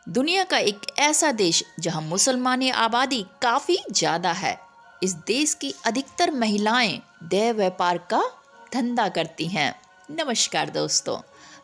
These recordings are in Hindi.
दुनिया का एक ऐसा देश जहां मुसलमानी आबादी काफी ज्यादा है। इस देश की अधिकतर महिलाएं देह व्यापार का धंधा करती हैं। नमस्कार दोस्तों,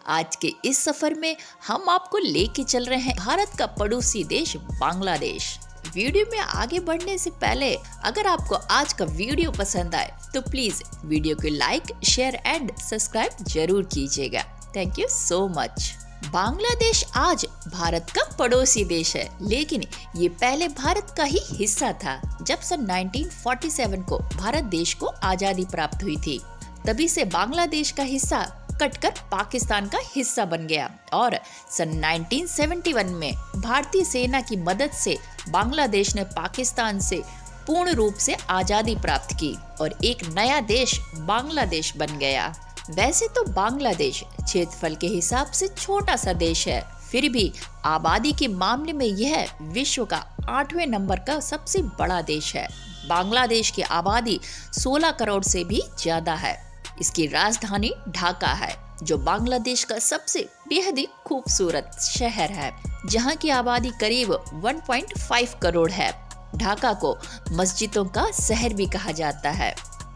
आज के इस सफर में हम आपको लेके चल रहे हैं भारत का पड़ोसी देश बांग्लादेश। वीडियो में आगे बढ़ने से पहले अगर आपको आज का वीडियो पसंद आए तो प्लीज वीडियो को लाइक, शेयर एंड सब्सक्राइब जरूर कीजिएगा। Thank you so much. Bangladesh आज भारत का पड़ोसी देश है, लेकिन ये पहले भारत का ही हिस्सा था। जब सन 1947 को भारत देश को आजादी प्राप्त हुई थी, तभी से बांग्लादेश का हिस्सा कटकर पाकिस्तान का हिस्सा बन गया और सन 1971 में भारतीय सेना की मदद से बांग्लादेश ने पाकिस्तान से पूर्ण रूप से आजादी प्राप्त की और एक नया देश बांग्लादेश बन गया। वैसे तो बांग्लादेश क्षेत्रफल के हिसाब से छोटा सा देश है, फिर भी आबादी के मामले में यह विश्व का 8वें नंबर का सबसे बड़ा देश है। बांग्लादेश की आबादी 16 करोड़ से भी ज्यादा है। इसकी राजधानी ढाका है, जो बांग्लादेश का सबसे बेहद ही खूबसूरत शहर है, जहां की आबादी करीब 1.5 करोड़ है। ढाका को मस्जिदों का शहर भी कहा जाता है।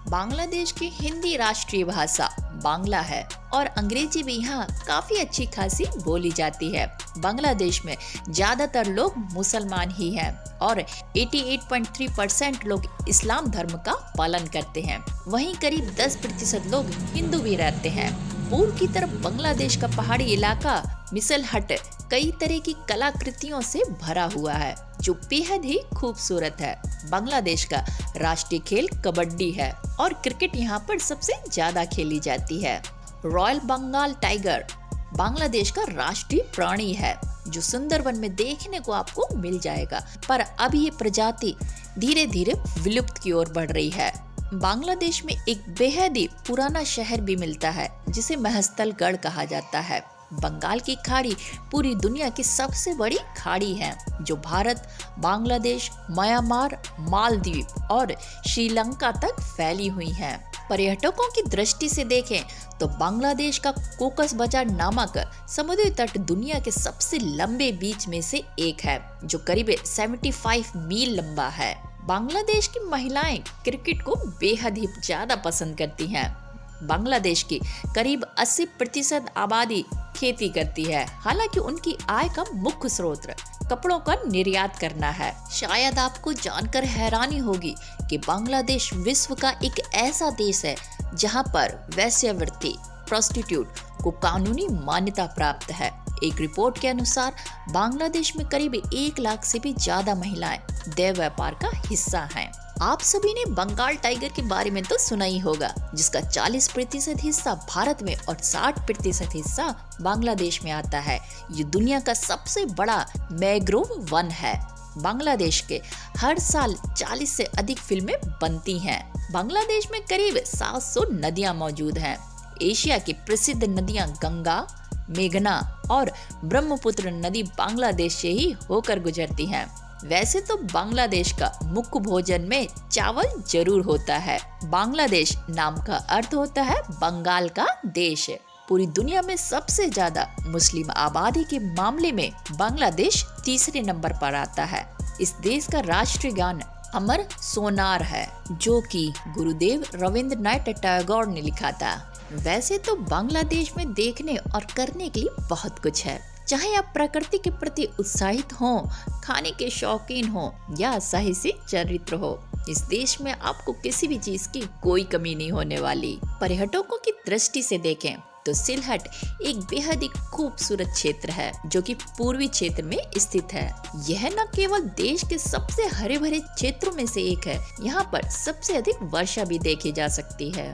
बांग्लादेश की हिंदी राष्ट्रीय भाषा बांग्ला है और अंग्रेजी भी यहाँ काफी अच्छी खासी बोली जाती है। बांग्लादेश में ज्यादातर लोग मुसलमान ही हैं और 88.3% लोग इस्लाम धर्म का पालन करते हैं। वहीं करीब 10% लोग हिंदू भी रहते हैं। पूर्व की तरफ बांग्लादेश का पहाड़ी इलाका मिसलहट कई तरह की कलाकृतियों से भरा हुआ है, जो बेहद ही खूबसूरत है। बांग्लादेश का राष्ट्रीय खेल कबड्डी है और क्रिकेट यहाँ पर सबसे ज्यादा खेली जाती है। रॉयल बंगाल टाइगर बांग्लादेश का राष्ट्रीय प्राणी है, जो सुंदरवन में देखने को आपको मिल जाएगा, पर अब ये प्रजाति धीरे धीरे विलुप्त की ओर बढ़ रही है। बांग्लादेश में एक बेहद ही पुराना शहर भी मिलता है, जिसे महस्तलगढ़ कहा जाता है। बंगाल की खाड़ी पूरी दुनिया की सबसे बड़ी खाड़ी है, जो भारत, बांग्लादेश, म्यांमार, मालदीव और श्रीलंका तक फैली हुई है। पर्यटकों की दृष्टि से देखें तो बांग्लादेश का कोकस बाजार नामक समुद्री तट दुनिया के सबसे लंबे बीच में से एक है, जो करीब 75 मील लंबा है। बांग्लादेश की महिलाएं क्रिकेट को बेहद ही ज्यादा पसंद करती हैं। बांग्लादेश की करीब 80% आबादी खेती करती है, हालांकि उनकी आय का मुख्य स्रोत कपड़ों का निर्यात करना है। शायद आपको जानकर हैरानी होगी कि बांग्लादेश विश्व का एक ऐसा देश है जहां पर वेश्यावृत्ति प्रोस्टिट्यूट को कानूनी मान्यता प्राप्त है। एक रिपोर्ट के अनुसार बांग्लादेश में करीब 1 लाख से भी ज्यादा महिलाएं देह व्यापार का हिस्सा हैं। आप सभी ने बंगाल टाइगर के बारे में तो सुना ही होगा, जिसका 40% हिस्सा भारत में और 60% हिस्सा बांग्लादेश में आता है। ये दुनिया का सबसे बड़ा मैंग्रोव वन है। बांग्लादेश के हर साल 40 से अधिक फिल्में बनती हैं। बांग्लादेश में करीब 700 नदियां मौजूद हैं। एशिया की प्रसिद्ध नदियां गंगा, मेघना और ब्रह्मपुत्र नदी बांग्लादेश से ही होकर गुजरती हैं। वैसे तो बांग्लादेश का मुख्य भोजन में चावल जरूर होता है। बांग्लादेश नाम का अर्थ होता है बंगाल का देश। पूरी दुनिया में सबसे ज्यादा मुस्लिम आबादी के मामले में बांग्लादेश तीसरे नंबर पर आता है। इस देश का राष्ट्रीय गान अमर सोनार है, जो कि गुरुदेव रविंद्रनाथ टैगोर ने लिखा था। वैसे तो बांग्लादेश में देखने और करने के लिए बहुत कुछ है। चाहे आप प्रकृति के प्रति उत्साहित हो, खाने के शौकीन हो या साहसिक चरित्र हो, इस देश में आपको किसी भी चीज की कोई कमी नहीं होने वाली। पर्यटकों की दृष्टि से देखें तो सिलहट एक बेहद ही खूबसूरत क्षेत्र है, जो कि पूर्वी क्षेत्र में स्थित है। यह न केवल देश के सबसे हरे भरे क्षेत्रों में से एक है, यहाँ पर सबसे अधिक वर्षा भी देखी जा सकती है।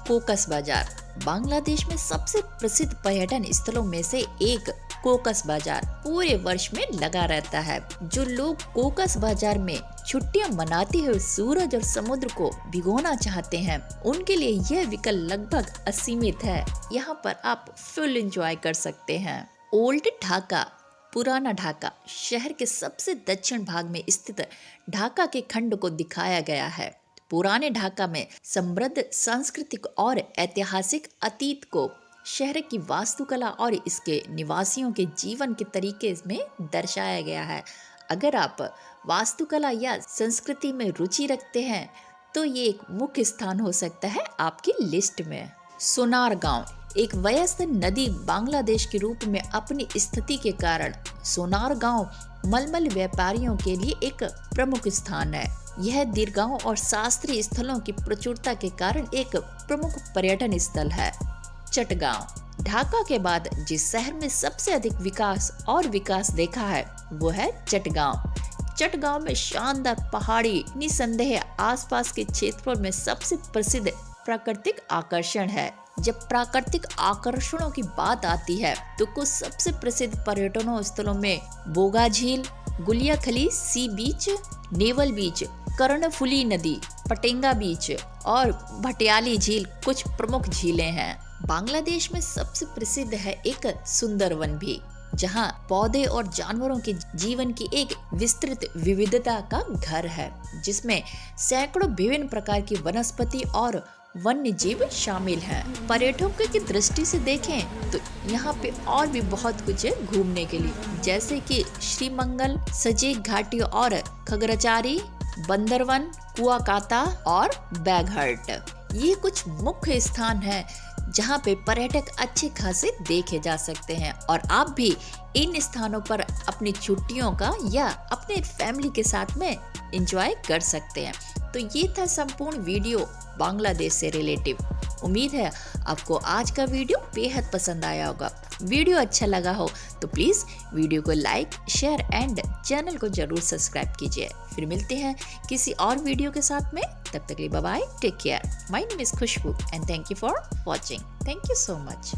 कोकस बाजार बांग्लादेश में सबसे प्रसिद्ध पर्यटन स्थलों में से एक कोकस बाजार पूरे वर्ष में लगा रहता है। जो लोग कोकस बाजार में छुट्टियां मनाते हुए सूरज और समुद्र को भिगोना चाहते हैं, उनके लिए यह विकल्प लगभग असीमित है। यहाँ पर आप फुल एंजॉय कर सकते हैं। ओल्ड ढाका पुराना ढाका शहर के सबसे दक्षिण भाग में स्थित ढाका के खंड को दिखाया गया है। पुराने ढाका में समृद्ध सांस्कृतिक और ऐतिहासिक अतीत को शहर की वास्तुकला और इसके निवासियों के जीवन के तरीके में दर्शाया गया है। अगर आप वास्तुकला या संस्कृति में रुचि रखते हैं तो ये एक मुख्य स्थान हो सकता है आपकी लिस्ट में। सोनार गांव एक वयस्क नदी बांग्लादेश के रूप में अपनी स्थिति के कारण सोनार गांव मलमल व्यापारियों के लिए एक प्रमुख स्थान है। यह दीर्घाओं और शास्त्रीय स्थलों की प्रचुरता के कारण एक प्रमुख पर्यटन स्थल है। चटगांव ढाका के बाद जिस शहर में सबसे अधिक विकास देखा है वो है चटगांव। चटगांव में शानदार पहाड़ी निसंदेह आसपास के क्षेत्रों में सबसे प्रसिद्ध प्राकृतिक आकर्षण है। जब प्राकृतिक आकर्षणों की बात आती है तो कुछ सबसे प्रसिद्ध पर्यटन स्थलों में बोगा झील, गुलियाखली सी बीच, नेवल बीच, कर्णफुली नदी, पटेंगा बीच और भटियाली झील कुछ प्रमुख झीलें हैं। बांग्लादेश में सबसे प्रसिद्ध है एक सुंदरवन भी, जहां पौधे और जानवरों के जीवन की एक विस्तृत विविधता का घर है, जिसमें सैकड़ों विभिन्न प्रकार की वनस्पति और वन्य जीव शामिल हैं। पर्यटकों की दृष्टि से देखें तो यहाँ पे और भी बहुत कुछ है घूमने के लिए, जैसे कि श्रीमंगल, सजीक घाटी और खगराचारी, बंदरवन, कुआकाता और बैगहट। ये कुछ मुख्य स्थान हैं जहाँ पे पर्यटक अच्छे खासे देखे जा सकते हैं और आप भी इन स्थानों पर अपनी छुट्टियों का या अपने फैमिली के साथ में एंजॉय कर सकते हैं। तो ये था संपूर्ण वीडियो बांग्लादेश से रिलेटिव। उम्मीद है आपको आज का वीडियो बेहद पसंद आया होगा। वीडियो अच्छा लगा हो तो प्लीज़ वीडियो को लाइक, शेयर एंड चैनल को जरूर सब्सक्राइब कीजिए। फिर मिलते हैं किसी और वीडियो के साथ में, तब तक के लिए bye bye, take care. My name is Khushboo and thank you for watching. Thank you so much.